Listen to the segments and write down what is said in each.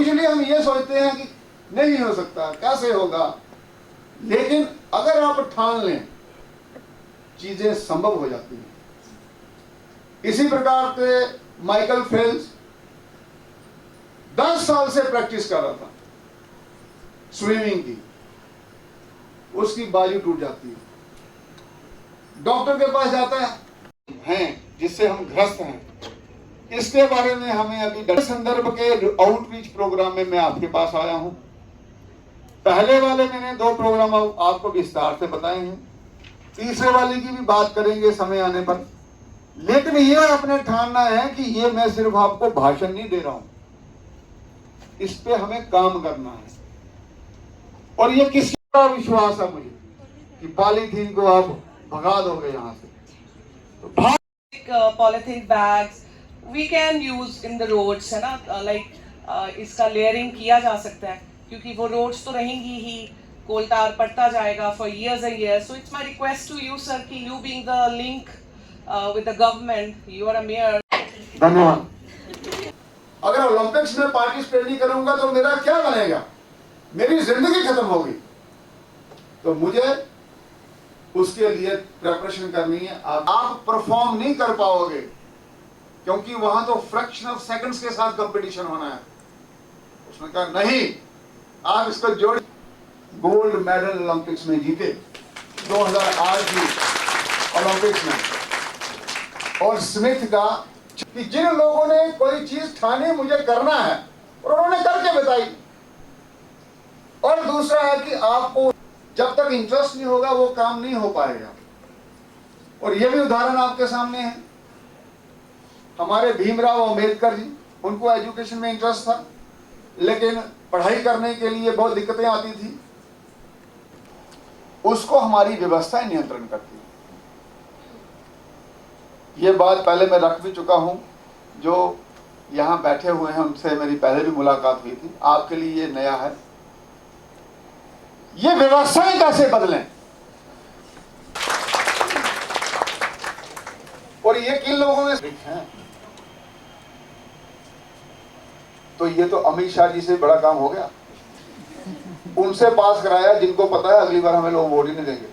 Usually हम ये सोचते हैं कि नहीं हो सकता, कैसे होगा, लेकिन अगर आप ठान लें चीजें संभव हो जाती हैं। इसी प्रकार से माइकल फेल्प्स 10 साल से प्रैक्टिस कर रहा था स्विमिंग की, उसकी बाजू टूट जाती है, डॉक्टर के पास जाता है जिससे हम ग्रस्त हैं। इसके बारे में हमें अभी संदर्भ के आउटरीच प्रोग्राम में मैं आपके पास आया हूं। पहले वाले मैंने 2 प्रोग्राम आपको विस्तार से बताए हैं, तीसरे वाले की भी बात करेंगे समय आने पर। लेकिन ये अपने ठानना है कि ये मैं सिर्फ आपको भाषण नहीं दे रहा हूं, इस पे हमें काम करना है। और ये किसका विश्वास है मुझे कि पॉलीथीन को आप भगा दोगे यहां से। Polythene bags we can use in the roads, है ना, लाइक इसका लेयरिंग किया जा सकता है, क्योंकि वो रोड्स तो रहेंगी ही, कोल tar पड़ता जाएगा for years and years. So it's my request to you sir कि you being the link with the government, you are a mayor. धन्यवाद। अगर ओलंपिक्स में पार्टिसिपेट नहीं करूंगा तो मेरा क्या बनेगा, मेरी जिंदगी खत्म होगी। तो मुझे उसके लिए प्रिपरेशन करनी है। आप परफॉर्म नहीं कर पाओगे क्योंकि वहां तो फ्रैक्शन ऑफ सेकंड्स के साथ कंपटीशन होना है। उसने कहा नहीं, आप इसको जोड़। गोल्ड मेडल ओलंपिक्स में जीते 2008 की ओलंपिक्स में। और स्मिथ का कि जिन लोगों ने कोई चीज ठानी मुझे करना है और उन्होंने करके बताई। और दूसरा है कि आपको जब तक इंटरेस्ट नहीं होगा वो काम नहीं हो पाएगा। और ये भी उदाहरण आपके सामने है, हमारे भीमराव अंबेडकर जी, उनको एजुकेशन में इंटरेस्ट था लेकिन पढ़ाई करने के लिए बहुत दिक्कतें आती थी। उसको हमारी व्यवस्थाएं नियंत्रण करती है। ये बात पहले मैं रख भी चुका हूं, जो यहां बैठे हुए हैं उनसे मेरी पहले भी मुलाकात हुई थी, आपके लिए ये नया है। ये व्यवस्थाएं कैसे बदलें, और ये किन लोगों में हैं। तो ये तो अमित शाह जी से बड़ा काम हो गया, उनसे पास कराया जिनको पता है अगली बार हमें लोग वोट ही नहीं देंगे।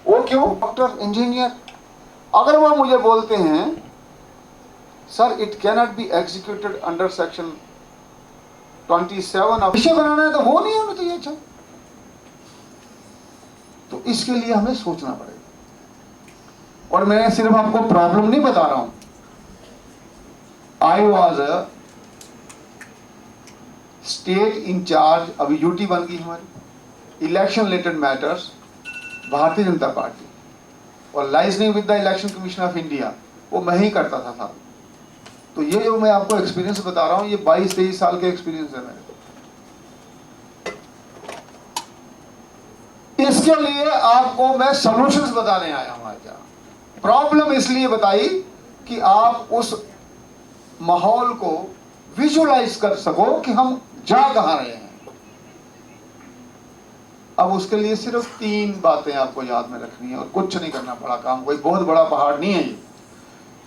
वो क्यों, डॉक्टर इंजीनियर, अगर वो मुझे बोलते हैं sir it can not be executed under section 27 विषय बनाना है तो वो नहीं होना चाहिए। अच्छा, तो इसके लिए हमें सोचना पड़ेगा। और मैं सिर्फ आपको प्रॉब्लम नहीं बता रहा हूं, आई वॉज स्टेट इंचार्ज, अभी यूटी बन गई हमारी, election related matters, Bharatiya Janata party, और liaisoning with the election commission of India, वो मैं ही करता था साहब। तो ये जो मैं आपको एक्सपीरियंस बता रहा हूं, ये 22-23 साल के एक्सपीरियंस है मेरे। इसके लिए आपको मैं सॉल्यूशंस बताने आया हूं आज। प्रॉब्लम इसलिए बताई कि आप उस माहौल को विजुअलाइज कर सको कि हम जा कहां रहे हैं। अब उसके लिए सिर्फ 3 बातें आपको याद में रखनी है और कुछ नहीं करना पड़ा काम, कोई बहुत बड़ा पहाड़ नहीं है ये।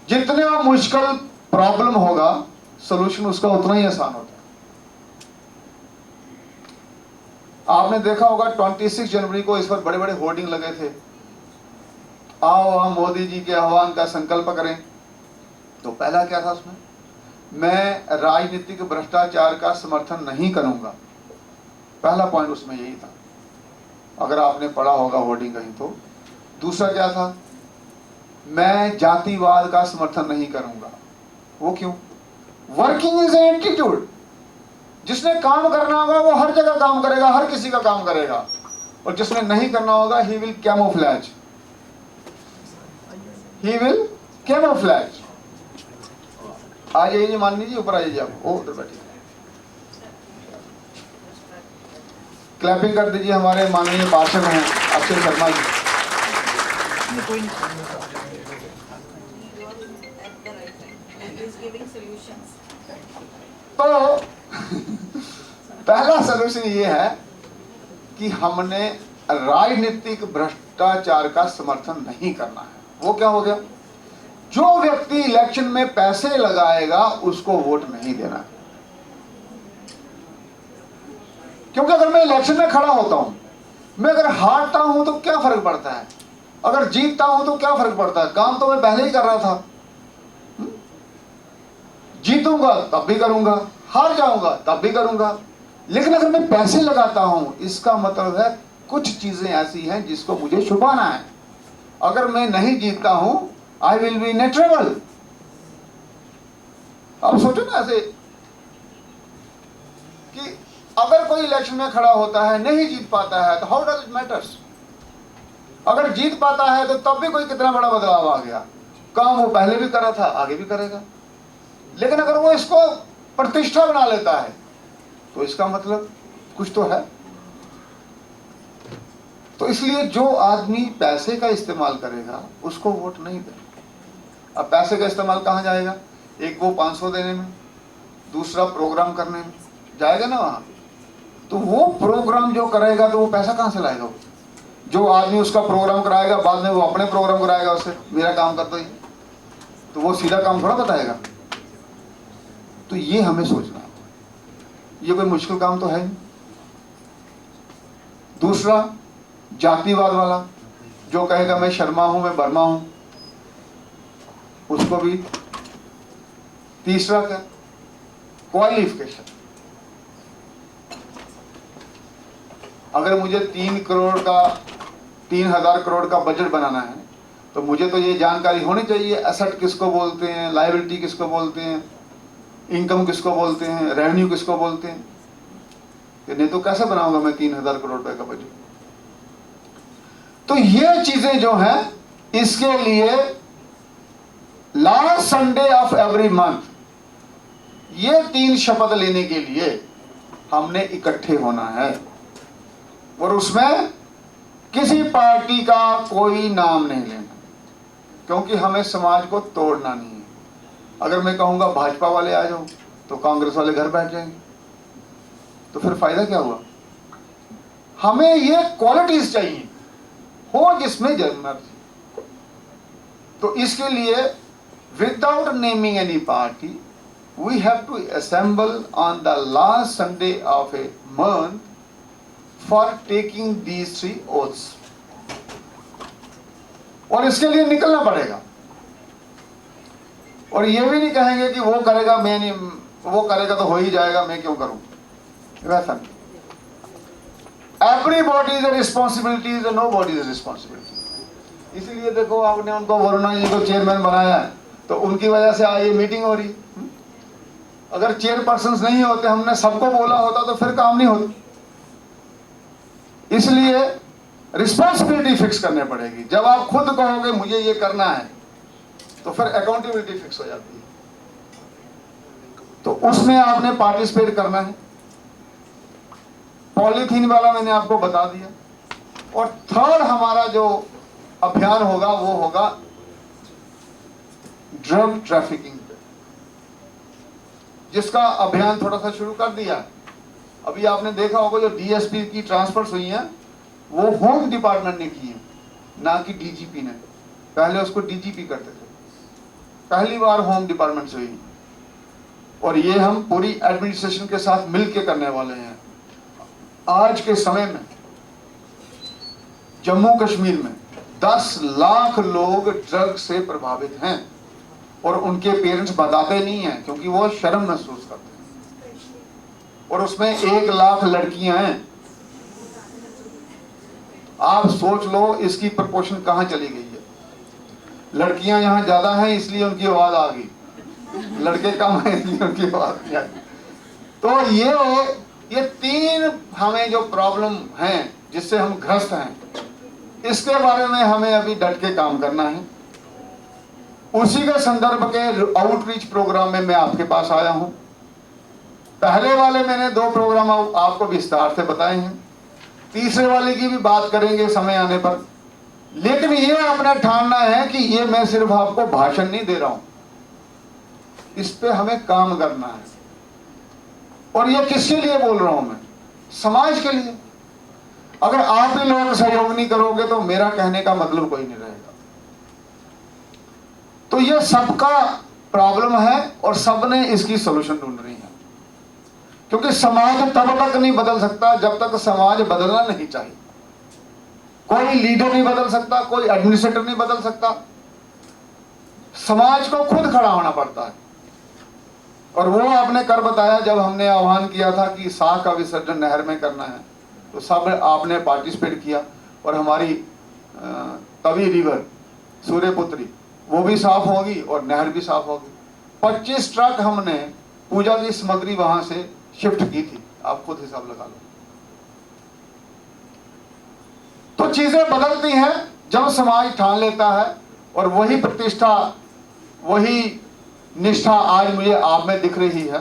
जितना मुश्किल प्रॉब्लम होगा सॉल्यूशन उसका उतना ही आसान होता है। आपने देखा होगा 26 जनवरी को इस पर बड़े बड़े होर्डिंग लगे थे, आओ हम मोदी जी के आह्वान का संकल्प करें। तो पहला क्या था उसमें, मैं राजनीतिक भ्रष्टाचार का समर्थन नहीं करूंगा, पहला पॉइंट उसमें यही था, अगर आपने पढ़ा होगा होर्डिंग कहीं तो। दूसरा क्या था, मैं जातिवाद का समर्थन नहीं करूंगा। वो क्यों, वर्किंग इज एन एटीट्यूड, जिसने काम करना होगा वो हर जगह काम करेगा, हर किसी का काम करेगा, और जिसने नहीं करना होगा he will camouflage, he will camouflage. आ जाइए, मान लीजिए ऊपर आ जाइए आप, उधर बैठिए, क्लैपिंग कर दीजिए हमारे माननीय पार्षद हैं अक्षय शर्मा जी। तो पहला सलूशन ये है कि हमने राजनीतिक भ्रष्टाचार का समर्थन नहीं करना है। वो क्या हो गया, जो व्यक्ति इलेक्शन में पैसे लगाएगा उसको वोट नहीं देना, क्योंकि अगर मैं इलेक्शन में खड़ा होता हूं, मैं अगर हारता हूं तो क्या फर्क पड़ता है, अगर जीतता हूं तो क्या फर्क पड़ता है, काम तो मैं पहले ही कर रहा था। जीतूंगा तब भी करूंगा, हार जाऊंगा तब भी करूंगा। लेकिन अगर मैं पैसे लगाता हूं, इसका मतलब है कुछ चीजें ऐसी हैं जिसको मुझे छुपाना है। अगर मैं नहीं जीतता हूं, I will be in trouble. अब सोचो ना ऐसे कि अगर कोई इलेक्शन में खड़ा होता है, नहीं जीत पाता है, तो हाउ डज इट मैटर्स। अगर जीत पाता है तो तब भी कोई कितना बड़ा बदलाव आ गया, काम वो पहले भी कर रहा था, आगे भी करेगा। लेकिन अगर वो इसको प्रतिष्ठा बना लेता है तो इसका मतलब कुछ तो है। तो इसलिए जो आदमी पैसे का इस्तेमाल करेगा उसको वोट नहीं दे। अब पैसे का इस्तेमाल कहां जाएगा, एक वो 500 देने में, दूसरा प्रोग्राम करने में जाएगा ना वहां। तो वो प्रोग्राम जो करेगा तो वो पैसा कहां से लाएगा। जो आदमी उसका प्रोग्राम कराएगा, बाद में वो अपने प्रोग्राम कराएगा उससे, मेरा काम कर दो, तो वो सीधा काम थोड़ा बताएगा। तो ये हमें सोचना है, ये कोई मुश्किल काम तो है नहीं। दूसरा, जातिवाद वाला जो कहेगा मैं शर्मा हूं, मैं बर्मा हूं, उसको भी। तीसरा क्या, क्वालिफिकेशन। अगर मुझे 3,000 करोड़ का बजट बनाना है तो मुझे तो ये जानकारी होनी चाहिए, एसेट किसको बोलते हैं, लायबिलिटी किसको बोलते हैं, इनकम किसको बोलते हैं, रेवेन्यू किसको बोलते हैं। नहीं तो कैसे बनाऊंगा मैं 3,000 करोड़ रुपए का बजट। तो ये चीजें जो हैं, इसके लिए last Sunday of every month ये 3 शपथ लेने के लिए हमने इकट्ठे होना है। और उसमें किसी पार्टी का कोई नाम नहीं लेना, क्योंकि हमें समाज को तोड़ना नहीं है। अगर मैं कहूंगा भाजपा वाले आ जाओ तो कांग्रेस वाले घर बैठ जाएंगे, तो फिर फायदा क्या हुआ। हमें ये क्वालिटीज चाहिए हो जिसमें जन्नत। तो इसके लिए without naming any party we have to assemble on the last Sunday of a month for taking these 3 oaths। और इसके लिए निकलना पड़ेगा। और ये भी नहीं कहेंगे कि वो करेगा मैं नहीं, वो करेगा तो हो ही जाएगा, मैं क्यों करूं, वैसा नहीं। Everybody is a responsibility, is nobody is responsibility. इसलिए देखो आपने उनको वरुणा जी को चेयरमैन बनाया है, तो उनकी वजह से आज ये मीटिंग हो रही। अगर चेयरपर्सन नहीं होते, हमने सबको बोला होता तो फिर काम नहीं होता। इसलिए रिस्पॉन्सिबिलिटी फिक्स करनी पड़ेगी। जब आप खुद कहोगे मुझे ये करना है तो फिर अकाउंटेबिलिटी फिक्स हो जाती है। तो उसमें आपने पार्टिसिपेट करना है। पॉलीथीन वाला मैंने आपको बता दिया। और थर्ड हमारा जो अभियान होगा वो होगा ड्रग ट्रैफिकिंग पे, जिसका अभियान थोड़ा सा शुरू कर दिया। अभी आपने देखा होगा जो डीएसपी की ट्रांसफर्स हुई हैं वो होम डिपार्टमेंट ने की है, ना कि डीजीपी ने। पहले उसको डीजीपी करते थे, पहली बार होम डिपार्टमेंट से हुई। और ये हम पूरी एडमिनिस्ट्रेशन के साथ मिलकर करने वाले हैं। आज के समय में जम्मू कश्मीर में 10 लाख लोग ड्रग से प्रभावित हैं और उनके पेरेंट्स बताते नहीं हैं क्योंकि वो शर्म महसूस करते हैं। और उसमें 1 लाख लड़कियां हैं। आप सोच लो इसकी प्रपोर्शन कहां चली गई है। लड़कियां यहां ज्यादा हैं इसलिए उनकी आवाज आ गई, लड़के कम हैं इसलिए उनकी आवाज नहीं आ गई। तो ये 3 हमें जो प्रॉब्लम हैं जिससे हम ग्रस्त हैं, इसके बारे में हमें अभी डट के काम करना है। उसी के संदर्भ के आउटरीच प्रोग्राम में मैं आपके पास आया हूं। पहले वाले मैंने 2 प्रोग्राम आपको विस्तार से बताए हैं, तीसरे वाले की भी बात करेंगे समय आने पर। लेकिन ये अपना ठानना है कि ये मैं सिर्फ आपको भाषण नहीं दे रहा हूं, इस पे हमें काम करना है। और ये किसके लिए बोल रहा हूं मैं, समाज के लिए। अगर आप ही लोग सहयोग नहीं करोगे तो मेरा कहने का मतलब कोई नहीं रहेगा। तो ये सबका प्रॉब्लम है और सबने इसकी सॉल्यूशन ढूंढनी है, क्योंकि समाज तब तक नहीं बदल सकता जब तक समाज बदलना नहीं चाहिए। कोई लीडर नहीं बदल सकता, कोई एडमिनिस्ट्रेटर नहीं बदल सकता, समाज को खुद खड़ा होना पड़ता है। और वो आपने कर बताया जब हमने आह्वान किया था कि शाह का विसर्जन नहर में करना है, तो सब आपने पार्टिसिपेट किया और हमारी तवी रिवर सूर्यपुत्री वो भी साफ होगी और नहर भी साफ होगी। 25 ट्रक हमने पूजा की सामग्री वहां से शिफ्ट की थी, आप खुद हिसाब लगा लो। तो चीजें बदलती हैं जब समाज ठान लेता है, और वही प्रतिष्ठा वही निष्ठा आज मुझे आप में दिख रही है।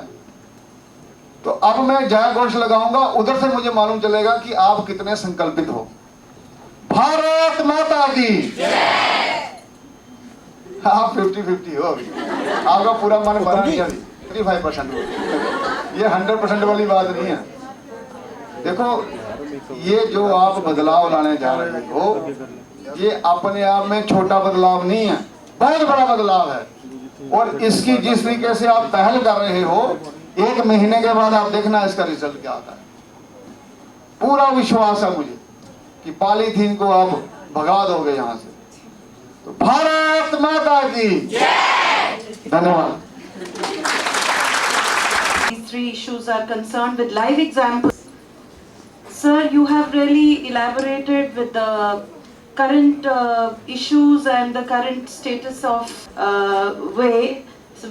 तो अब मैं जय घोष लगाऊंगा, उधर से मुझे मालूम चलेगा कि आप कितने संकल्पित हो। भारत माता की हाँ 50-50 हो अभी, आपका पूरा मन भरा नहीं, अभी 35% हो। ये 100% वाली बात नहीं है। देखो ये जो आप बदलाव लाने जा रहे हो, ये अपने आप में छोटा बदलाव नहीं है, बहुत बड़ा बदलाव है। और इसकी जिस तरीके से आप पहल कर रहे हो, 1 महीने के बाद आप देखना इसका रिजल्ट क्या आता है। पूरा विश्वास है मुझे कि पॉलीथीन को आप भगा दोगे यहां से। तो भारत माता की धन्यवाद। These 3 issues are concerned with live examples. Sir, you have really elaborated with the current issues and the current status of way,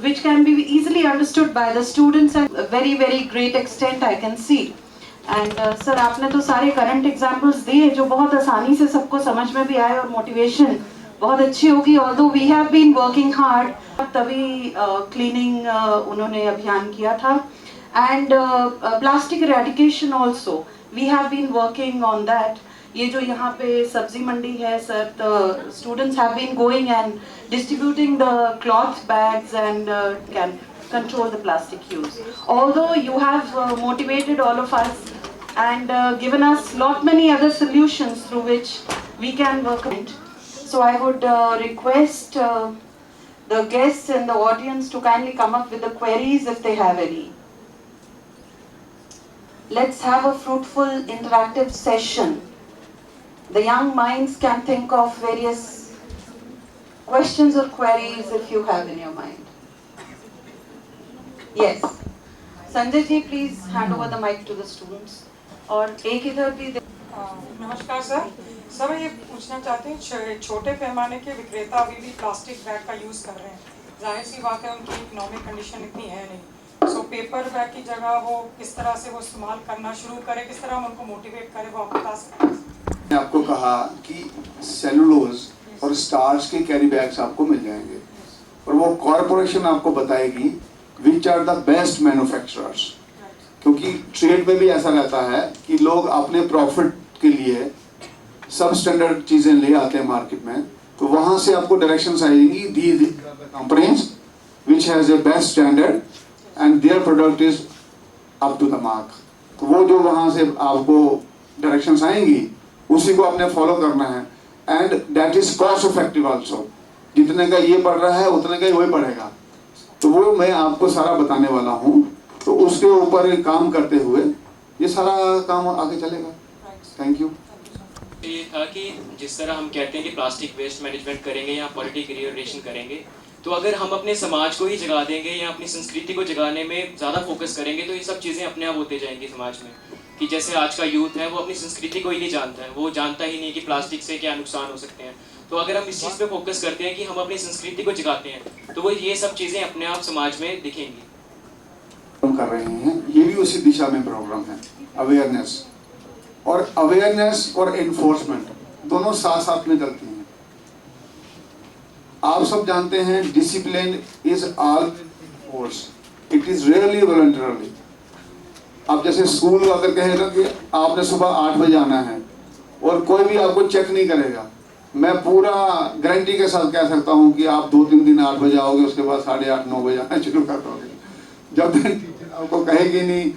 which can be easily understood by the students and a very, very great extent I can see. And sir, आपने तो सारे current examples दिए जो बहुत आसानी से सबको समझ में भी आए और motivation बहुत अच्छी होगी। Although we have been working hard, तभी cleaning उन्होंने अभियान किया था, and plastic eradication also we have been working on that. ये जो यहाँ पे सब्जी मंडी है sir, the students have been going and distributing the cloth bags and can control the plastic use. Although you have motivated all of us and given us lot many other solutions through which we can work on it. So I would request the guests and the audience to kindly come up with the queries if they have any. Let's have a fruitful interactive session. The young minds can think of various questions or queries if you have in your mind. Yes. Sanjay ji, please hand over the mic to the students. और एक इधर भी नमस्कार sir. Sir मैं ये पूछना चाहती हूँ, छोटे पैमाने के विक्रेता अभी भी प्लास्टिक बैग का यूज़ कर रहे हैं। जाहिर सी बात है उनकी इकोनॉमिक कंडीशन इतनी है नहीं। सो पेपर बैग की जगह वो किस तरह से वो इस्तेमाल करना शुरू करें, किस तरह हम उनको मोटिवेट करें, वो आप बता सकते हैं? मैंने आपको कहा कि सेलुलोज और स्टार्च के कैरी बैग्स आपको मिल जाएंगे, और वो कॉरपोरेशन आपको बताएगी which are the best manufacturers. क्योंकि ट्रेड में भी ऐसा रहता है कि लोग अपने प्रॉफिट के लिए सब स्टैंडर्ड चीजें ले आते हैं मार्केट में, तो वहां से आपको डायरेक्शंस आएंगी the companies which has a best standard and their product is up to the mark. तो वो जो वहां से आपको डायरेक्शंस आएंगी उसी को आपने फॉलो करना है, and that is cost effective also. जितने का ये पड़ रहा है उतने का ही वही पड़ेगा, तो वो मैं आपको सारा बताने वाला हूँ। तो उसके ऊपर काम करते हुए ये सारा काम आगे चलेगा। Thank you. ये था कि जिस तरह हम कहते हैं कि प्लास्टिक वेस्ट मैनेजमेंट करेंगे या पॉलिटिक रिओरिएशन करेंगे, तो अगर हम अपने समाज को ही जगा देंगे या अपनी संस्कृति को जगाने में ज़्यादा फोकस करेंगे तो ये सब चीज़ें अपने आप होते जाएंगी समाज में। कि जैसे आज का यूथ है वो अपनी संस्कृति को ही नहीं जानता है, वो जानता ही नहीं कि प्लास्टिक से क्या नुकसान हो सकते हैं। तो अगर हम इस चीज़ पे फोकस करते हैं कि हम अपनी संस्कृति को जगाते हैं तो वो ये सब चीज़ें अपने आप समाज में दिखेंगी। कर रहे हैं, ये भी उसी दिशा में प्रोग्राम है। अवेयरनेस और एनफोर्समेंट दोनों साथ साथ में चलती हैं। आप सब जानते हैं discipline is all force, it is really voluntarily. आप जैसे स्कूल अगर कहेगा कि आपने सुबह 8 बजे आना है और कोई भी आपको चेक नहीं करेगा, मैं पूरा गारंटी के साथ कह सकता हूं कि आप 2-3 दिन 8 बजे आओगे, उसके बाद 8:30-9 बजे आना शुरू कर दोगे। जब तक टीचर आपको कहेगी नहीं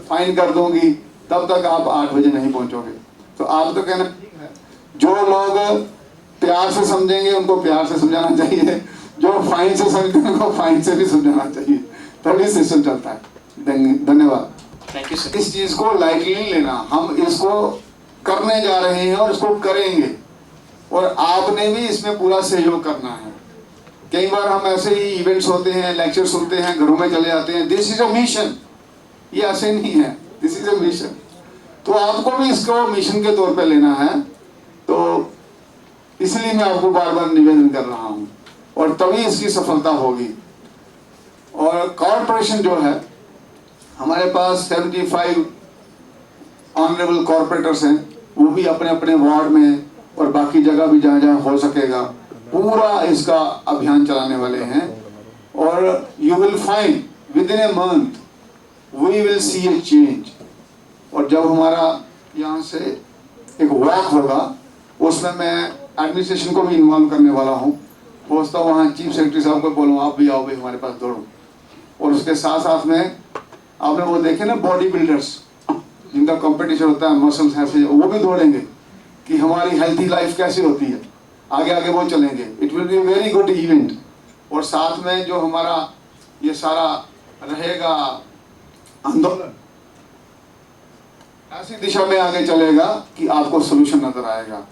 फाइन कर दूंगी तब तक आप 8 बजे नहीं पहुंचोगे। तो आप तो कहना, जो लोग प्यार से समझेंगे उनको प्यार से समझाना चाहिए, जो फाइन से समझते हैं उनको फाइन से भी समझाना चाहिए, तभी सिस्टम चलता है। धन्यवाद। Thank you sir. इस चीज को लाइटली नहीं लेना, हम इसको करने जा रहे हैं और इसको करेंगे, और आपने भी इसमें पूरा सहयोग करना है। कई बार हम ऐसे ही इवेंट्स होते हैं, लेक्चर सुनते हैं, घरों में चले जाते हैं, दिस इज अ मिशन, ये ऐसे नहीं है, दिस इज अ मिशन। तो आपको भी इसको मिशन के तौर पे लेना है, तो इसलिए मैं आपको बार बार निवेदन कर रहा हूँ, और तभी इसकी सफलता होगी। और कॉर्पोरेशन जो है, हमारे पास 75 ऑनरेबल कॉर्पोरेटर्स हैं, वो भी अपने अपने वार्ड में और बाकी जगह भी जहाँ जहाँ हो सकेगा पूरा इसका अभियान चलाने वाले हैं। और you will find within a month we will see a change. और जब हमारा यहाँ से एक वॉक होगा, उसमें मैं एडमिनिस्ट्रेशन को भी इन्वॉल्व करने वाला हूँ। पहुँचता हूँ वहाँ चीफ सेक्रेटरी साहब को बोलूँ आप भी आओ भाई हमारे पास दौड़ो। और उसके साथ साथ में आपने वो देखे ना बॉडी बिल्डर्स जिनका कंपटीशन होता है, मसल्स ऐसे, वो भी दौड़ेंगे कि हमारी हेल्थी लाइफ कैसे होती है, आगे आगे वो चलेंगे। It will be very good event. और साथ में जो हमारा ये सारा रहेगा आंदोलन, ऐसी दिशा में आगे चलेगा कि आपको सोल्यूशन नजर आएगा।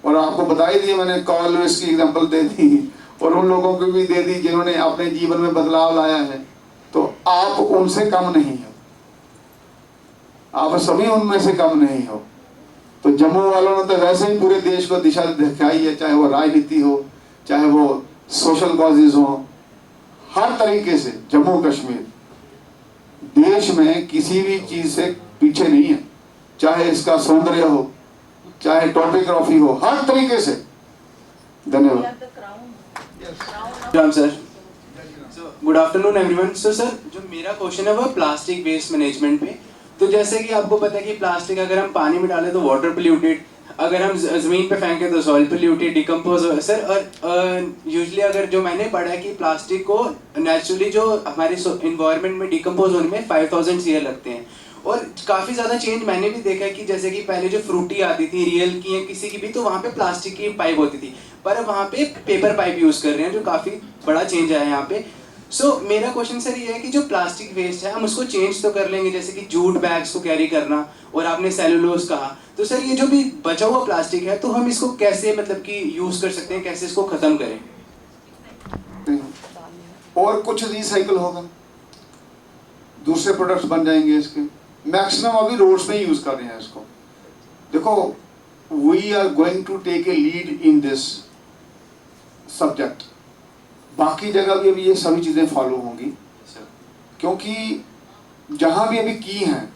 और आपको बता ही दिया मैंने, कॉल लुइस की एग्जांपल दे दी और उन लोगों को भी दे दी जिन्होंने अपने जीवन में बदलाव लाया है। तो आप उनसे कम नहीं हो, आप सभी उनमें से कम नहीं हो। तो जम्मू वालों ने तो वैसे ही पूरे देश को दिशा दिखाई है, चाहे वो राजनीति हो, चाहे वो सोशल कॉजेज हो, हर तरीके से जम्मू कश्मीर देश में किसी भी चीज से पीछे नहीं है, चाहे इसका सौंदर्य हो, चाहे टॉपोग्राफी हो, हर तरीके से। धन्यवाद। Ram sir, good afternoon everyone. Sir जो मेरा क्वेश्चन है वो प्लास्टिक वेस्ट मैनेजमेंट पे। तो जैसे कि आपको पता है कि प्लास्टिक अगर हम पानी में डालें तो वाटर पोल्यूटेड, अगर हम ज़मीन पे फेंकें तो सॉइल पोल्यूटेड, डिकम्पोज हो। सर और यूजुअली अगर जो मैंने पढ़ा है कि प्लास्टिक को नेचुरली जो हमारे इन्वायरमेंट में डिकम्पोज होने में 5000 ईयर लगते हैं। और काफ़ी ज़्यादा चेंज मैंने भी देखा है कि जैसे कि पहले जो फ्रूटी आती थी रियल की या किसी की भी, तो वहाँ पे प्लास्टिक की पाइप होती थी, पर अब वहाँ पे पेपर पाइप यूज़ कर रहे हैं, जो काफ़ी बड़ा चेंज आया है यहाँ पे। मेरा क्वेश्चन सर ये है कि जो प्लास्टिक वेस्ट है हम उसको चेंज तो कर लेंगे, जैसे कि जूट बैग्स को कैरी करना, और आपने सेलुलोज कहा, तो सर ये जो भी बचा हुआ प्लास्टिक है तो हम इसको कैसे मतलब कि यूज़ कर सकते हैं, कैसे इसको ख़त्म करें? और कुछ रिसाइकल होगा, दूसरे प्रोडक्ट्स बन जाएंगे इसके। मैक्सिमम अभी रोड्स में यूज कर रहे हैं इसको। देखो, we are going to take a lead in this subject. बाकी जगह भी अभी ये सभी चीजें फॉलो होंगी, क्योंकि जहां भी अभी की हैं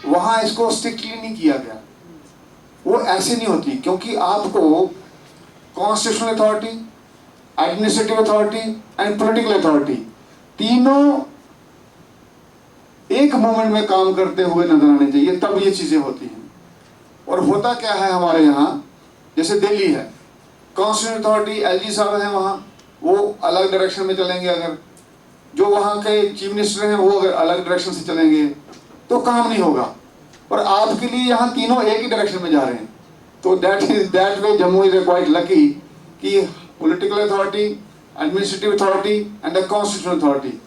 वहां इसको स्ट्रिक्टली नहीं किया गया। वो ऐसे नहीं होती, क्योंकि आपको constitutional authority, administrative authority and political authority तीनों एक मोमेंट में काम करते हुए नजर आने चाहिए, तब ये चीजें होती हैं। और होता क्या है हमारे यहाँ, जैसे दिल्ली है, कॉन्स्टिट्यूशनल अथॉरिटी एलजी साहब हैं, वहाँ वो अलग डायरेक्शन में चलेंगे, अगर जो वहाँ के चीफ मिनिस्टर हैं वो अगर अलग डायरेक्शन से चलेंगे तो काम नहीं होगा। और आपके लिए यहाँ तीनों एक ही डायरेक्शन में जा रहे हैं। तो that way Jammu is quite lucky कि political authority, administrative authority and the constitutional authority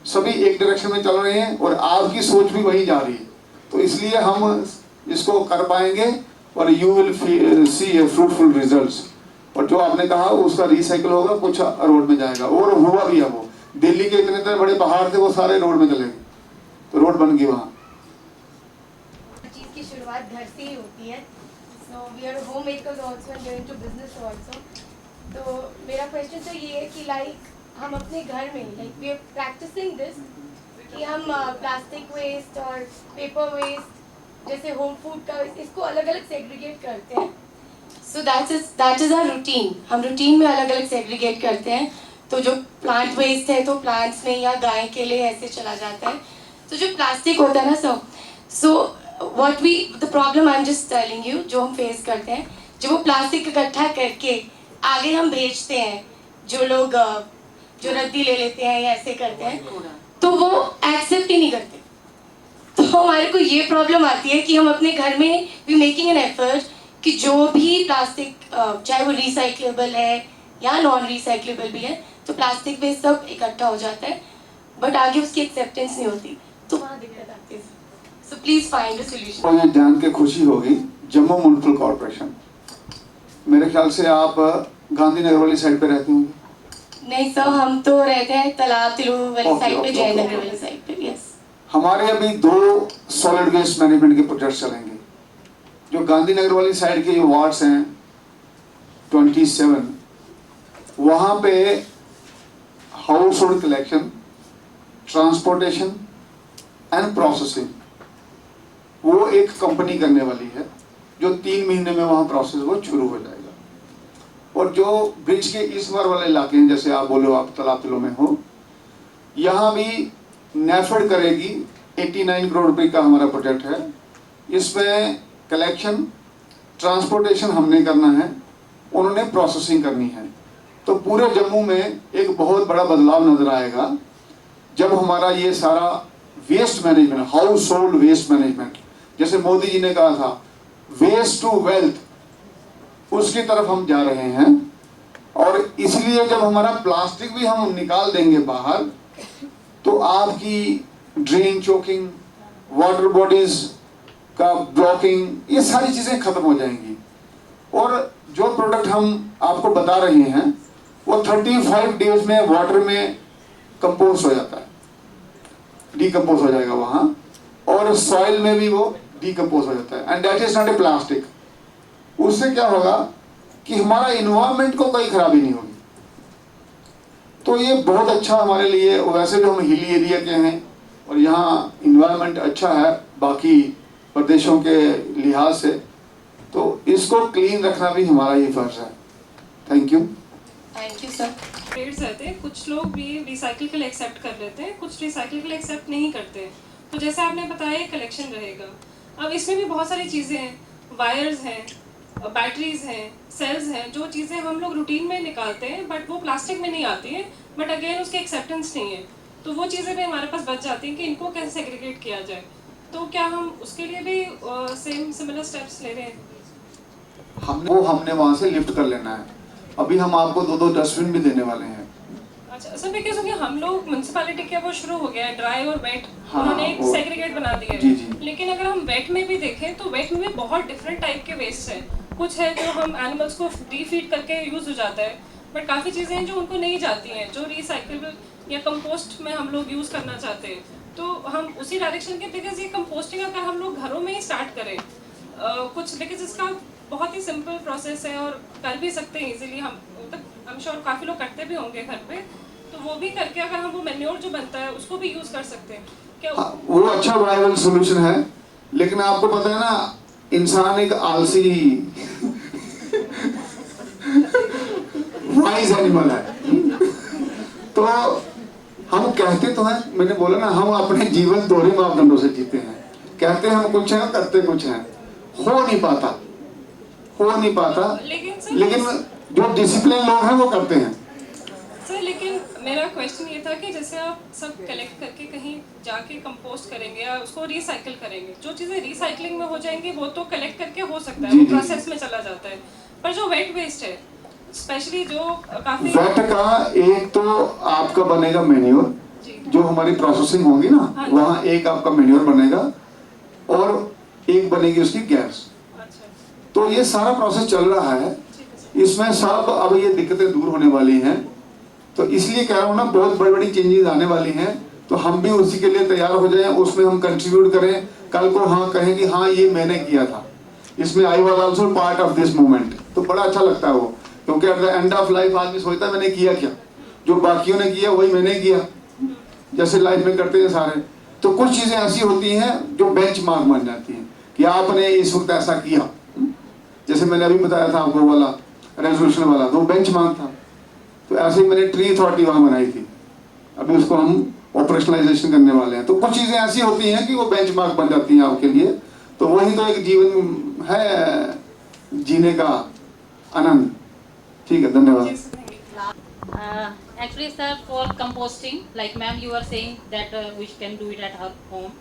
सभी एक डायरेक्शन में चल रहे हैं, और आपकी सोच भी वही जा रही है। तो इसलिए हम इसको कर पाएंगे और you will see A fruitful results. और जो आपने कहा उसका रिसाइकल होगा, कुछ रोड में जाएगा, और हुआ भी है। वो दिल्ली के इतने बड़े पहाड़ थे, वो सारे रोड में चले गए, तो रोड बन गई वहाँ। चीज की शुरुआत घर से ही होती है। So we are home makers also and into business also. तो मेरा क्वेश्चन तो ये है कि लाइक हम अपने घर में like we are practicing this कि हम प्लास्टिक वेस्ट और पेपर वेस्ट जैसे होम फूड का इसको अलग अलग सेग्रीगेट करते हैं। So that is our routine. हम रूटीन में अलग अलग सेग्रीगेट करते हैं। तो जो प्लांट वेस्ट है तो प्लांट्स में या गाय के लिए ऐसे चला जाता है। तो जो प्लास्टिक होता है ना so what we the problem I am just telling you, जो हम फेस करते हैं, जब वो प्लास्टिक इकट्ठा करके आगे हम बेचते हैं, जो लोग जो रद्दी ले लेते हैं या ऐसे करते हैं, तो वो एक्सेप्ट ही नहीं करते। तो हमारे को ये प्रॉब्लम आती है कि हम अपने घर में वी मेकिंग एन एफर्ट कि जो भी प्लास्टिक चाहे वो रिसाइक्लेबल है या नॉन रिसाइक्लेबल भी है, तो प्लास्टिक वेस्ट सब इकट्ठा हो जाता है, बट आगे उसकी एक्सेप्टेंस नहीं होती, तो वहाँ दिक्कत आती है। So please find a solution. और ये जान के खुशी होगी, जम्मू म्युनिसिपल कॉर्पोरेशन, मेरे ख्याल से आप गांधीनगर वाली साइड पे रहते होंगे। नहीं सर, हम तो रहते हैं तालाब तिलू वाली Okay, साइड पे, okay, जयनगर okay. वाली साइड पे। यस, हमारे अभी 2 सॉलिड वेस्ट मैनेजमेंट के प्रोजेक्ट चलेंगे। जो गांधीनगर वाली साइड के वार्ड्स हैं 27, वहाँ पे house hold collection, transportation and processing वो एक कंपनी करने वाली है, जो 3 महीने में वहाँ प्रोसेस वो शुरू हो जाएगा। और जो ब्रिज के इस बार वाले इलाके हैं, जैसे आप बोलो आप तालाब तिलों में हो, यहाँ भी नेफेड करेगी। 89 करोड़ रुपए का हमारा प्रोजेक्ट है। इसमें कलेक्शन, ट्रांसपोर्टेशन हमने करना है, उन्होंने प्रोसेसिंग करनी है। तो पूरे जम्मू में एक बहुत बड़ा बदलाव नजर आएगा जब हमारा ये सारा waste management, household waste management, जैसे मोदी जी ने कहा था वेस्ट टू वेल्थ, उसकी तरफ हम जा रहे हैं। और इसलिए जब हमारा प्लास्टिक भी हम निकाल देंगे बाहर, तो आपकी ड्रेन चोकिंग, वाटर बॉडीज का ब्लॉकिंग, ये सारी चीजें खत्म हो जाएंगी। और जो प्रोडक्ट हम आपको बता रहे हैं वो 35 डेज में वाटर में कंपोज हो जाता है, डिकम्पोज हो जाएगा वहां, और सॉइल में भी वो डिकम्पोज हो जाता है। And that is not a plastic. उससे क्या होगा कि हमारा इन्वायरमेंट को कोई खराबी नहीं होगी। तो ये बहुत अच्छा हमारे लिए, वैसे जो हम हिली एरिया के हैं और यहाँ इन्वायरमेंट अच्छा है बाकी प्रदेशों के लिहाज से, तो इसको क्लीन रखना भी हमारा ये फर्ज है। Thank you sir. पेड्स रहते हैं, कुछ लोग भी रिसाइकिल के लिए एक्सेप्ट कर लेते हैं, कुछ रिसाइकिल के लिए एक्सेप्ट नहीं करते। तो जैसे आपने बताया कलेक्शन रहेगा, अब इसमें भी बहुत सारी चीज़ें हैं, वायर्स हैं, बैटरीज हैं, सेल्स हैं, जो चीज़ें हम लोग रूटीन में निकालते हैं बट वो प्लास्टिक में नहीं आती हैं, बट अगेन उसकी एक्सेप्टेंस नहीं है। तो वो चीज़ें भी हमारे पास बच जाती हैं कि इनको कैसे सेग्रीगेट किया जाए। तो क्या हम उसके लिए भी सेम सिमिलर स्टेप्स ले रहे हैं? हमने वहां से लिफ्ट कर लेना है। अभी हम आपको 2 डस्टबिन भी देने वाले हैं। अच्छा सर, बिकॉज हम लोग म्युनिसिपैलिटी के वो शुरू हो गया है ड्राई और वेट, हाँ, उन्होंने एक वो- सेग्रीगेट बना दिया है। जी, जी। लेकिन अगर हम वेट में भी देखें तो वेट में भी बहुत डिफरेंट टाइप के वेस्ट हैं। कुछ है जो हम एनिमल्स को डीफीड करके यूज हो जाता है, बट काफ़ी चीज़ें हैं जो उनको नहीं जाती हैं, जो रिसाइकेबल या कंपोस्ट में हम लोग यूज़ करना चाहते हैं। तो हम उसी डायरेक्शन के, बिकॉज ये कंपोस्टिंग अगर हम लोग घरों में ही स्टार्ट करें कुछ, बिकॉज इसका बहुत ही सिंपल प्रोसेस है और कर भी सकते हैं इजीली। हम आई एम श्योर काफ़ी लोग करते भी होंगे घर पे, तो वो भी करके अगर हम वो मैन्योर जो बनता है उसको भी यूज़ कर सकते हैं क्या? हाँ, वो अच्छा वायबल सोल्यूशन है, लेकिन आपको पता है ना, इंसान एक आलसी वाइज एनिमल है। तो हम कहते तो हैं, मैंने बोला ना, हम अपने जीवन दोहरे मापदंडों से जीते हैं। कहते हैं हम कुछ हैं, करते कुछ हैं, हो नहीं पाता। लेकिन जो डिसिप्लिन लोग हैं वो करते हैं। सर लेकिन मेरा क्वेश्चन ये था कि जैसे आप सब कलेक्ट करके कहीं जाके कंपोस्ट करेंगे या उसको रिसाइकिल करेंगे, जो चीज़ें रिसाइकलिंग में हो जाएंगी वो तो कलेक्ट करके हो सकता है, वो प्रोसेस में चला जाता है। पर जो वेट वेस्ट है, स्पेशली जो काफ़ी वेट का एक तो आपका बनेगा मेन्योर, जो हमारी प्रोसेसिंग होगी ना, हाँ। वहाँ एक आपका मेन्योर बनेगा और एक बनेगी उसकी गैस। अच्छा, तो ये सारा प्रोसेस चल रहा है, इसमें सब अब ये दिक्कतें दूर होने वाली हैं। तो इसलिए कह रहा हूँ ना, बहुत बड़ी बड़ी चेंजेस आने वाली हैं, तो हम भी उसी के लिए तैयार हो जाएं, उसमें हम कंट्रीब्यूट करें, कल को हाँ कहें कि हाँ ये मैंने किया था, इसमें I was also part of this movement. तो बड़ा अच्छा लगता है वो, क्योंकि at the end of life आदमी सोचता है मैंने किया क्या, जो बाकियों ने किया वही मैंने किया, जैसे लाइफ में करते हैं सारे। तो कुछ चीजें ऐसी होती हैं जो बेंचमार्क बन जाती हैं कि आपने इस वक्त ऐसा किया, जैसे मैंने अभी बताया था आपको वाला रेजोल्यूशन वाला, तो बेंचमार्क था। तो ऐसे ही मैंने ट्री अथॉरिटी वहां बनाई थी, अभी उसको हम ऑपरेशनलाइजेशन करने वाले हैं। तो कुछ चीजें ऐसी होती हैं कि वो बेंचमार्क बन जाती हैं आपके लिए, तो वही तो एक जीवन है, जीने का आनंद। ठीक है, धन्यवाद। Actually, sir, for composting, like ma'am, you were saying that we can do it at our home.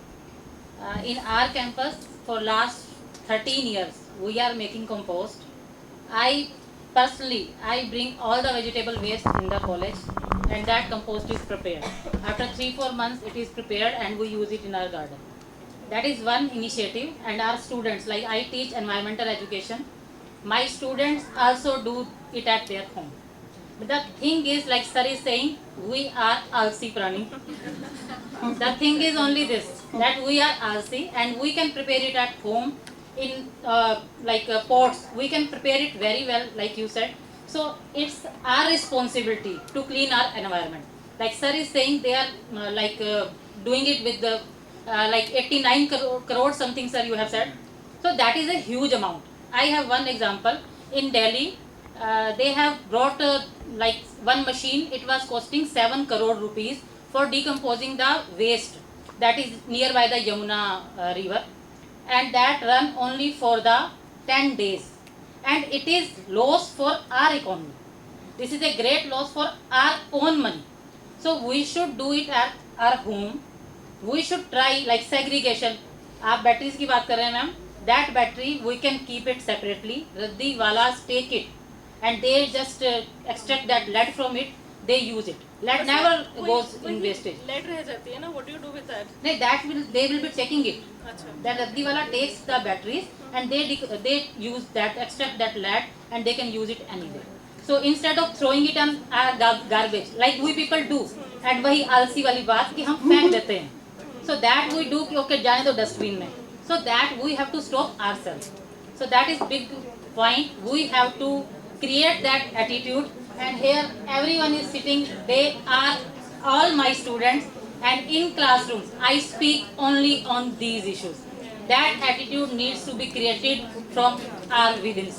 In our campus, for last 13 years, we are making compost. I personally, I bring all the vegetable waste in the college, and that compost is prepared. After 3-4 months, it is prepared and we use it in our garden. That is one initiative. And our students, like I teach environmental education, my students also do it at their home. But the thing is, like sir is saying, we are alsi prani. The thing is only this, that we are alsi and we can prepare it at home in pots. We can prepare it very well, like you said. So it's our responsibility to clean our environment. Like sir is saying, they are doing it with the 89 crore something, sir, you have said. So that is a huge amount. I have one example. In Delhi, they have brought one machine. It was costing 7 crore rupees for decomposing the waste that is nearby the Yamuna river, and that run only for the 10 days. And it is loss for our economy. This is a great loss for our own money. So we should do it at our home. We should try like segregation. आप batteries की बात कर रहे हैं ma'am. That battery we can keep it separately. Raddi walas take it and they just extract that lead from it. They use it. Lead never goes in wastage. Late रह जाती है ना, what do you do with that? नहीं, they will be taking it. अच्छा. That Raddi wala takes the batteries and they use that, extract that lead and they can use it anywhere. So instead of throwing it on our garbage like we people do, and वही आलसी वाली बात कि हम फेंक देते हैं. So that we do कि okay जाने दो डस्टबिन में. So that we have to stop ourselves. So that is big point. We have to create that attitude. And here everyone is sitting. They are all my students. And in classrooms, I speak only on these issues. That attitude needs to be created from our within.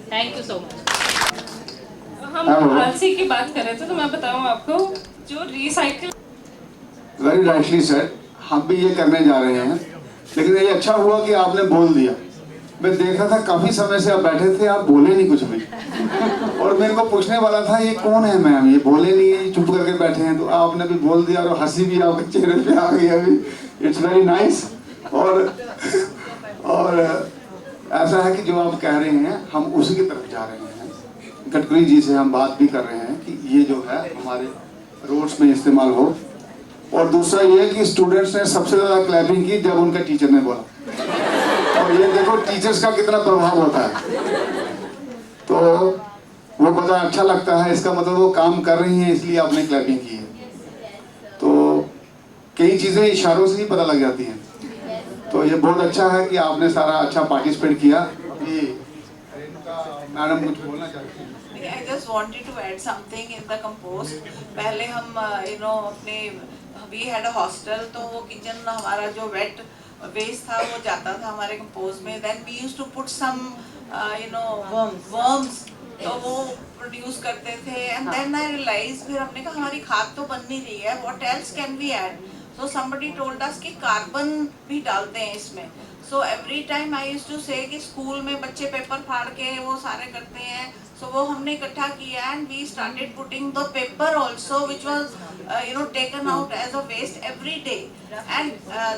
Thank you so much. हम आलसी की बात कर रहे थे, तो मैं बताऊं आपको, जो रिसाइकिल वेरी राइटली सेड, हम भी ये करने जा रहे हैं. लेकिन ये अच्छा हुआ कि आपने बोल दिया. मैं देख रहा था काफी समय से आप बैठे थे, आप बोले नहीं कुछ भी. और मेरे को पूछने वाला था ये कौन है मैम, ये बोले नहीं है, चुप करके बैठे हैं. तो आपने भी बोल दिया और हंसी भी आपके चेहरे पे आ गई अभी. It's very nice. और ऐसा है कि जो आप कह रहे हैं हम उसी की तरफ जा रहे हैं. गडकरी जी से हम बात भी कर रहे हैं कि ये जो है हमारे रोड्स में इस्तेमाल हो. और दूसरा ये कि स्टूडेंट्स ने सबसे ज़्यादा क्लैपिंग की जब उनके टीचर ने बोला. और ये देखो टीचर्स का कितना प्रभाव होता है. तो वो बड़ा अच्छा लगता है. इसका मतलब वो काम कर रही हैं इसलिए आपने क्लैपिंग की है. तो कई चीज़ें इशारों से ही पता लग जाती हैं. तो ये बहुत अच्छा है कि आपने सारा अच्छा पार्टिसिपेट किया. मैडम कुछ बोलना चाहती हैं? I just wanted to add something in the compost. पहले हम अपने we had a hostel, तो वो किचन हमारा जो wet waste था वो जाता था हमारे compost में. Then we used to put some worms, तो वो produce करते थे. And then I realized, फिर हमने कहा हमारी खाद तो बन नहीं रही है, what else can we add? So somebody told us कि कार्बन भी डालते हैं इसमें. So every time I used to say कि स्कूल में बच्चे पेपर फाड़ के वो सारे करते हैं. So वो हमने इकट्ठा किया and we started putting the paper also, which was taken out as a waste every day. And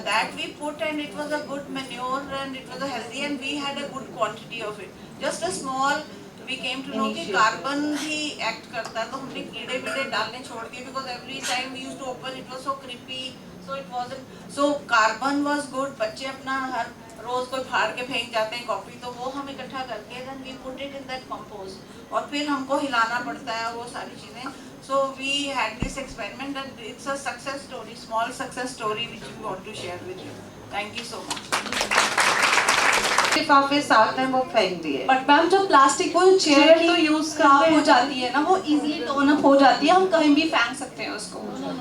that we put, and it was a good manure and it was a healthy, and we had a good quantity of it. Just a small, we came to know कि carbon भी act करता है. तो हमने कीड़े वीड़े डालने छोड़ दिए because every time we used to open it was so creepy. So it wasn't. So carbon was good. बच्चे अपना हर रोज कोई फाड़ के फेंक जाते हैं कॉफी, तो वो हम इकट्ठा करके then we put it in that compost. और फिर हमको हिलाना पड़ता है वो सारी चीजें. So we had this experiment and it's a success story, small success story which we want to share with you. Thank you so much. लिफाफे साथ में वो फेंक दिए. बट मैम जो प्लास्टिक वो चेयर तो की यूज खराब हो जाती है ना, वो इजीली टर्न अप हो जाती है, हम कहीं भी फेंक सकते हैं उसको,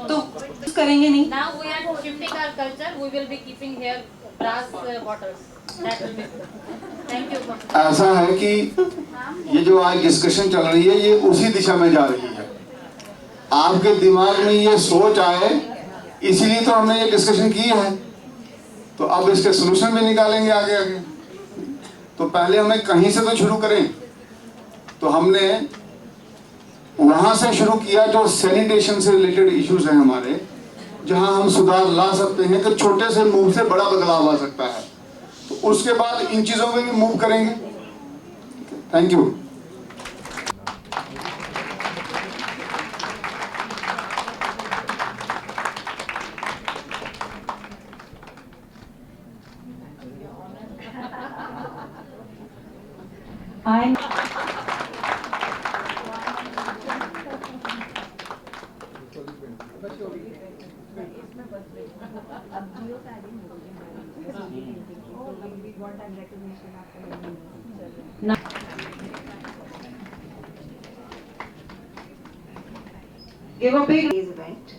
तो यूज करेंगे नहीं. Now we are shifting our culture. We will be keeping here brass bottles. That will be good. Thank you. ऐसा है कि ये जो आज डिस्कशन चल रही है ये उसी दिशा में जा रही है. आपके दिमाग में ये सोच आए इसीलिए तो हमने ये डिस्कशन की है. तो अब इसके सोल्यूशन भी निकालेंगे आगे आगे. तो पहले हमें कहीं से तो शुरू करें. तो हमने वहां से शुरू किया जो सैनिटेशन से रिलेटेड इश्यूज हैं हमारे, जहां हम सुधार ला सकते हैं कि छोटे से मूव से बड़ा बदलाव आ सकता है. तो उसके बाद इन चीजों में भी मूव करेंगे. Thank you. I Give a big event.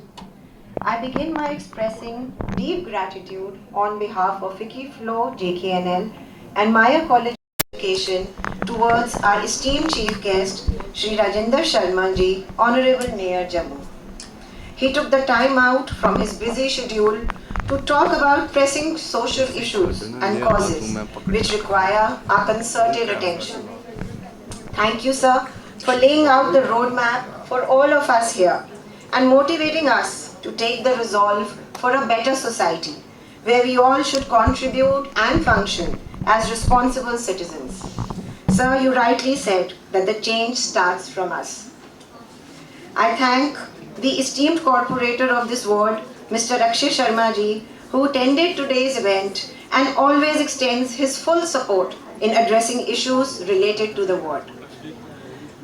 I begin by expressing deep gratitude on behalf of Vicky Flo, JKNL, and Maya College of Education towards our esteemed chief guest, Shri Rajinder Sharma Ji, Honorable Mayor Jammu. He took the time out from his busy schedule to talk about pressing social issues and causes which require our concerted attention. Thank you, sir, for laying out the roadmap for all of us here and motivating us to take the resolve for a better society where we all should contribute and function as responsible citizens. Sir, you rightly said that the change starts from us. I thank the esteemed corporator of this ward, Mr. Akshay Sharma Ji, who attended today's event and always extends his full support in addressing issues related to the ward.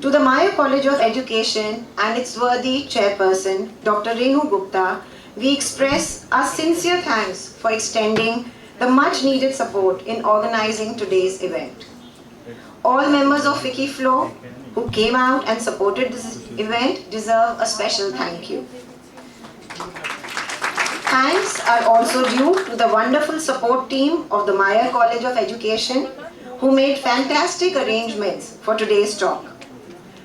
To the Maya College of Education and its worthy chairperson, Dr. Renu Gupta, we express our sincere thanks for extending the much needed support in organizing today's event. All members of Vicky Flo who came out and supported this event deserve a special thank you. Thanks are also due to the wonderful support team of the Maya College of Education who made fantastic arrangements for today's talk.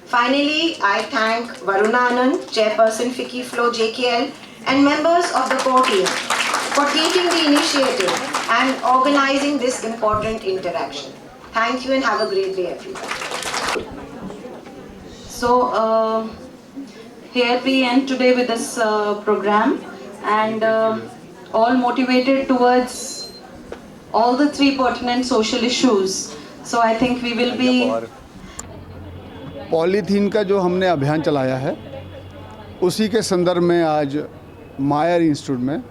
Finally, I thank Varuna Anand, Chairperson Vicky Flo JKL, and members of the core team for taking the initiative and organizing this important interaction. Thank you and have a great day, everyone. So here we end today with this program, and all motivated towards all the three pertinent social issues. So I think we will be. Polythene का जो हमने अभियान चलाया है उसी के संदर्भ में आज मायर इंस्टीट्यूट में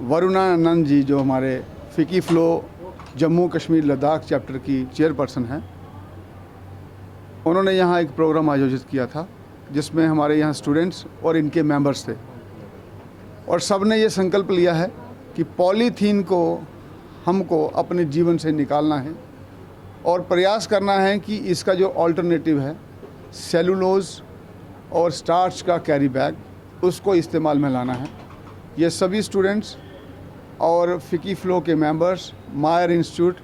वरुणा आनंद जी जो हमारे विकी फ्लो जम्मू कश्मीर लद्दाख चैप्टर की चेयरपर्सन हैं, उन्होंने यहाँ एक प्रोग्राम आयोजित किया था जिसमें हमारे यहाँ स्टूडेंट्स और इनके मेंबर्स थे और सब ने ये संकल्प लिया है कि पॉलीथीन को हमको अपने जीवन से निकालना है और प्रयास करना है कि इसका जो अल्टरनेटिव है सेलुलोज और स्टार्च का कैरी बैग उसको इस्तेमाल में लाना है। ये सभी स्टूडेंट्स और विकी फ्लो के मेंबर्स, मायर इंस्टीट्यूट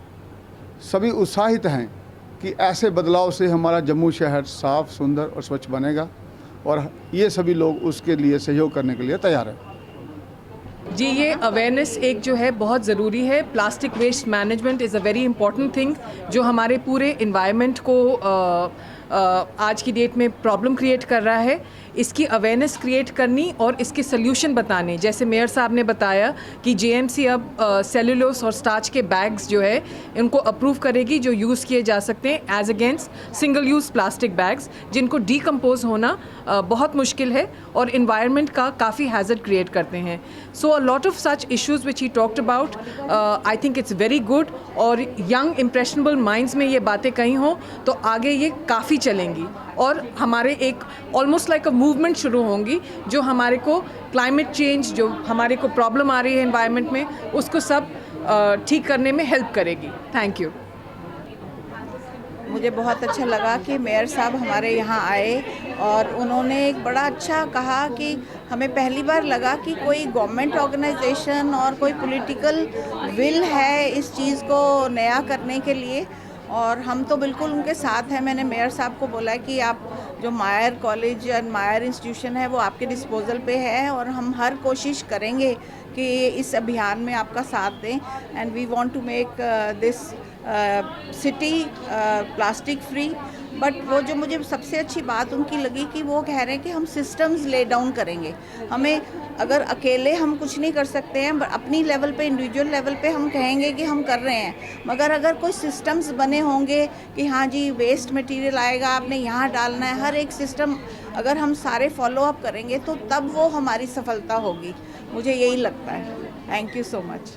सभी उत्साहित हैं कि ऐसे बदलाव से हमारा जम्मू शहर साफ़, सुंदर और स्वच्छ बनेगा और ये सभी लोग उसके लिए सहयोग करने के लिए तैयार हैं। जी, ये अवेयरनेस एक जो है बहुत ज़रूरी है। Plastic waste management is a very important thing जो हमारे पूरे इन्वायरमेंट को आज की डेट में प्रॉब्लम क्रिएट कर रहा है। इसकी अवेयरनेस क्रिएट करनी और इसके सल्यूशन बताने, जैसे मेयर साहब ने बताया कि जेएमसी अब सेलुलोस और स्टार्च के बैग्स जो है इनको अप्रूव करेगी जो यूज़ किए जा सकते हैं as against single use plastic bags जिनको डीकम्पोज होना बहुत मुश्किल है और इन्वायरमेंट का काफ़ी हैज़र्ड क्रिएट करते हैं। So a lot of such issues which he talked about, I think it's very good और यंग इम्प्रेशनेबल माइंड्स में ये बातें कही हों तो आगे ये काफ़ी चलेंगी और हमारे एक ऑलमोस्ट लाइक अ मूवमेंट शुरू होंगी जो हमारे को क्लाइमेट चेंज जो हमारे को प्रॉब्लम आ रही है एनवायरनमेंट में उसको सब ठीक करने में हेल्प करेगी। Thank you. मुझे बहुत अच्छा लगा कि मेयर साहब हमारे यहाँ आए और उन्होंने एक बड़ा अच्छा कहा कि हमें पहली बार लगा कि कोई गवर्नमेंट ऑर्गेनाइजेशन और कोई पॉलिटिकल विल है इस चीज़ को नया करने के लिए और हम तो बिल्कुल उनके साथ हैं। मैंने मेयर साहब को बोला कि आप जो मायर कॉलेज एंड मायर इंस्टीट्यूशन है वो आपके डिस्पोजल पे है और हम हर कोशिश करेंगे कि इस अभियान में आपका साथ दें and we want to make this city plastic free. But वो जो मुझे सबसे अच्छी बात उनकी लगी कि वो कह रहे हैं कि हम सिस्टम्स ले डाउन करेंगे। हमें अगर अकेले हम कुछ नहीं कर सकते हैं अपनी लेवल पे इंडिविजुअल लेवल पे हम कहेंगे कि हम कर रहे हैं, मगर अगर कोई सिस्टम्स बने होंगे कि हाँ जी वेस्ट मटेरियल आएगा आपने यहाँ डालना है, हर एक सिस्टम अगर हम सारे फॉलो अप करेंगे तो तब वो हमारी सफलता होगी। मुझे यही लगता है। Thank you so much.